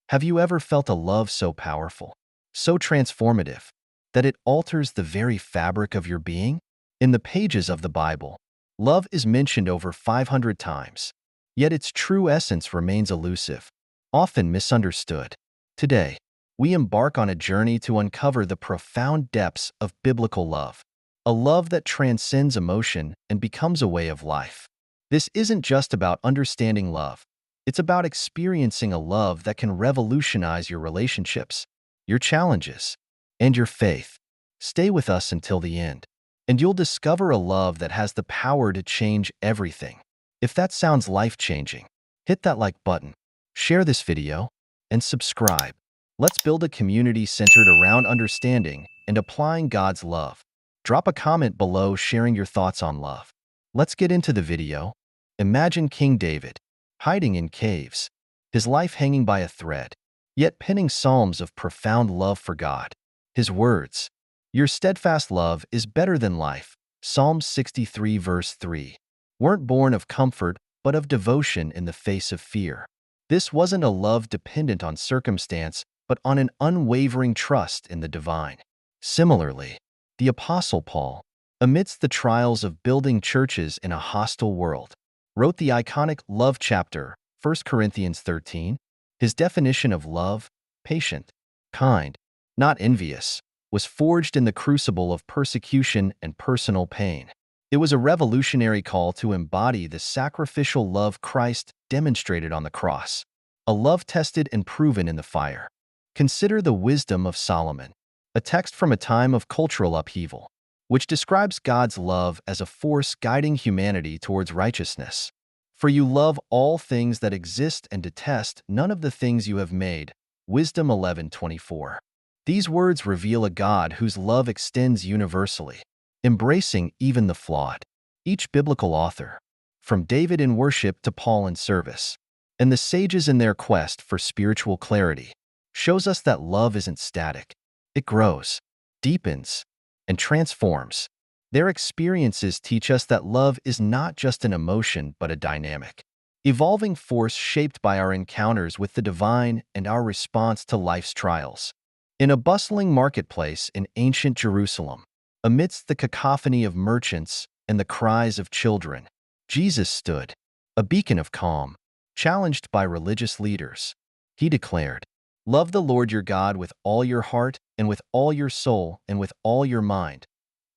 Have you ever felt a love so powerful, so transformative, that it alters the very fabric of your being? In the pages of the Bible, love is mentioned over 500 times, yet its true essence remains elusive, often misunderstood. Today, we embark on a journey to uncover the profound depths of biblical love, a love that transcends emotion and becomes a way of life. This isn't just about understanding love. It's about experiencing a love that can revolutionize your relationships, your challenges, and your faith. Stay with us until the end, and you'll discover a love that has the power to change everything. If that sounds life-changing, hit that like button, share this video, and subscribe. Let's build a community centered around understanding and applying God's love. Drop a comment below sharing your thoughts on love. Let's get into the video. Imagine King David, hiding in caves, his life hanging by a thread, yet penning psalms of profound love for God. His words, "Your steadfast love is better than life," Psalm 63 verse 3, weren't born of comfort but of devotion in the face of fear. This wasn't a love dependent on circumstance, but on an unwavering trust in the divine. Similarly, the Apostle Paul, amidst the trials of building churches in a hostile world, wrote the iconic love chapter, 1 Corinthians 13. His definition of love, patient, kind, not envious, was forged in the crucible of persecution and personal pain. It was a revolutionary call to embody the sacrificial love Christ demonstrated on the cross, a love tested and proven in the fire. Consider the wisdom of Solomon, a text from a time of cultural upheaval, which describes God's love as a force guiding humanity towards righteousness. "For you love all things that exist and detest none of the things you have made." Wisdom 11:24. These words reveal a God whose love extends universally, embracing even the flawed. Each biblical author, from David in worship to Paul in service, and the sages in their quest for spiritual clarity, shows us that love isn't static. It grows, deepens, and transforms. Their experiences teach us that love is not just an emotion but a dynamic, evolving force shaped by our encounters with the divine and our response to life's trials. In a bustling marketplace in ancient Jerusalem, amidst the cacophony of merchants and the cries of children, Jesus stood, a beacon of calm, challenged by religious leaders. He declared, "Love the Lord your God with all your heart and with all your soul and with all your mind,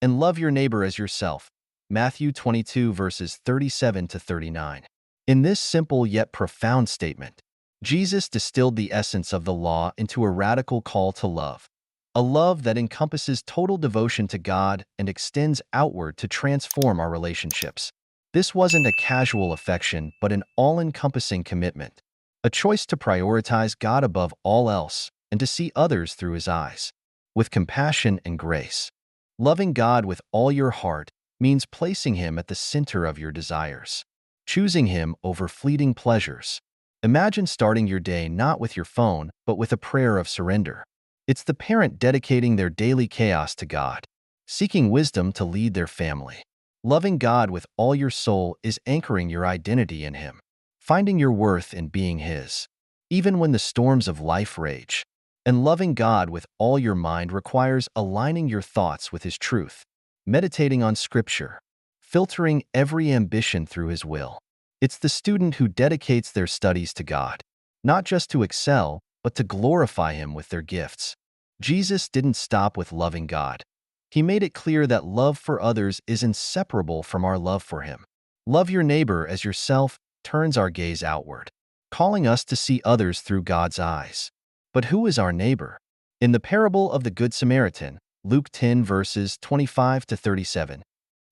and love your neighbor as yourself." Matthew 22 verses 37 to 39. In this simple yet profound statement, Jesus distilled the essence of the law into a radical call to love, a love that encompasses total devotion to God and extends outward to transform our relationships. This wasn't a casual affection, but an all-encompassing commitment, a choice to prioritize God above all else and to see others through His eyes, with compassion and grace. Loving God with all your heart means placing Him at the center of your desires, choosing Him over fleeting pleasures. Imagine starting your day not with your phone, but with a prayer of surrender. It's the parent dedicating their daily chaos to God, seeking wisdom to lead their family. Loving God with all your soul is anchoring your identity in Him, finding your worth in being His, even when the storms of life rage. And loving God with all your mind requires aligning your thoughts with His truth, meditating on Scripture, filtering every ambition through His will. It's the student who dedicates their studies to God, not just to excel, but to glorify Him with their gifts. Jesus didn't stop with loving God. He made it clear that love for others is inseparable from our love for Him. Love your neighbor as yourself turns our gaze outward, calling us to see others through God's eyes. But who is our neighbor? In the parable of the Good Samaritan, Luke 10 verses 25 to 37,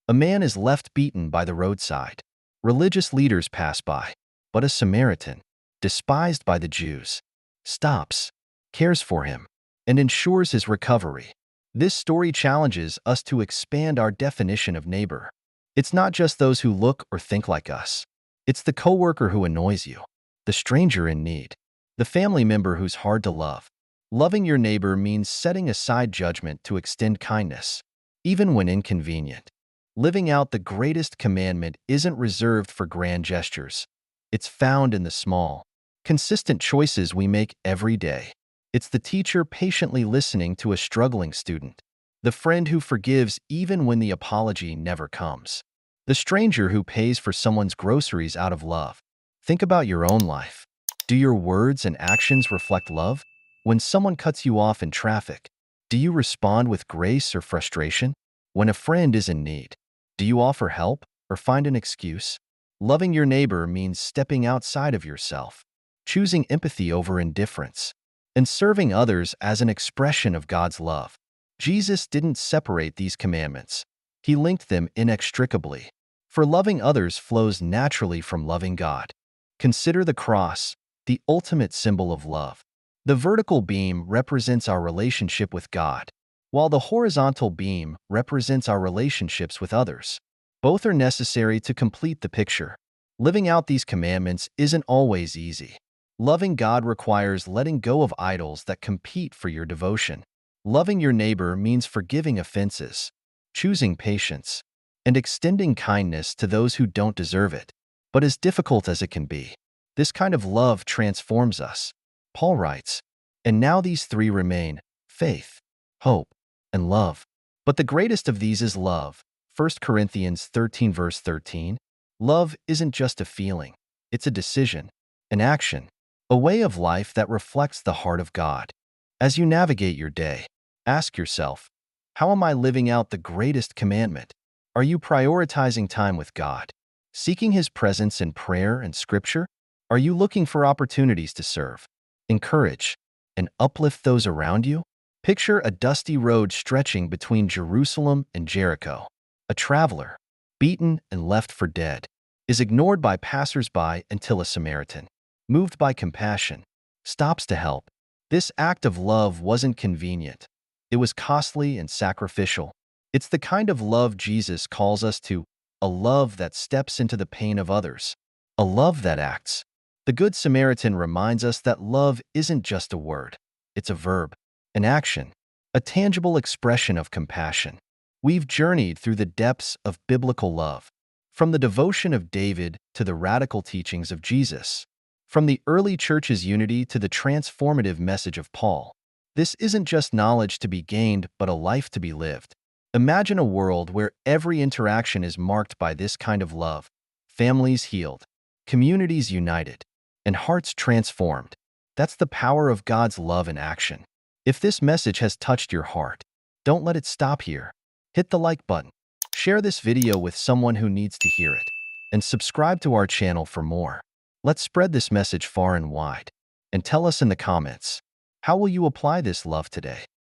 a man is left beaten by the roadside. Religious leaders pass by, but a Samaritan, despised by the Jews, stops, cares for him, and ensures his recovery. This story challenges us to expand our definition of neighbor. It's not just those who look or think like us. It's the coworker who annoys you, the stranger in need, the family member who's hard to love. Loving your neighbor means setting aside judgment to extend kindness, even when inconvenient. Living out the greatest commandment isn't reserved for grand gestures. It's found in the small, consistent choices we make every day. It's the teacher patiently listening to a struggling student, the friend who forgives even when the apology never comes, the stranger who pays for someone's groceries out of love. Think about your own life. Do your words and actions reflect love? When someone cuts you off in traffic, do you respond with grace or frustration? When a friend is in need, do you offer help or find an excuse? Loving your neighbor means stepping outside of yourself, choosing empathy over indifference, and serving others as an expression of God's love. Jesus didn't separate these commandments. He linked them inextricably. For loving others flows naturally from loving God. Consider the cross, the ultimate symbol of love. The vertical beam represents our relationship with God, while the horizontal beam represents our relationships with others. Both are necessary to complete the picture. Living out these commandments isn't always easy. Loving God requires letting go of idols that compete for your devotion. Loving your neighbor means forgiving offenses, choosing patience, and extending kindness to those who don't deserve it. But as difficult as it can be, this kind of love transforms us. Paul writes, "And now these three remain: faith, hope, and love. But the greatest of these is love." 1 Corinthians 13 verse 13. Love isn't just a feeling. It's a decision, an action, a way of life that reflects the heart of God. As you navigate your day, ask yourself, how am I living out the greatest commandment? Are you prioritizing time with God, seeking His presence in prayer and Scripture? Are you looking for opportunities to serve, encourage, and uplift those around you? Picture a dusty road stretching between Jerusalem and Jericho. A traveler, beaten and left for dead, is ignored by passers-by until a Samaritan, moved by compassion, stops to help. This act of love wasn't convenient. It was costly and sacrificial. It's the kind of love Jesus calls us to, a love that steps into the pain of others, a love that acts. The Good Samaritan reminds us that love isn't just a word. It's a verb, an action, a tangible expression of compassion. We've journeyed through the depths of biblical love, from the devotion of David to the radical teachings of Jesus, from the early church's unity to the transformative message of Paul. This isn't just knowledge to be gained, but a life to be lived. Imagine a world where every interaction is marked by this kind of love: families healed, communities united, and hearts transformed. That's the power of God's love in action. If this message has touched your heart, don't let it stop here. Hit the like button, share this video with someone who needs to hear it, and subscribe to our channel for more. Let's spread this message far and wide. And tell us in the comments, how will you apply this love today?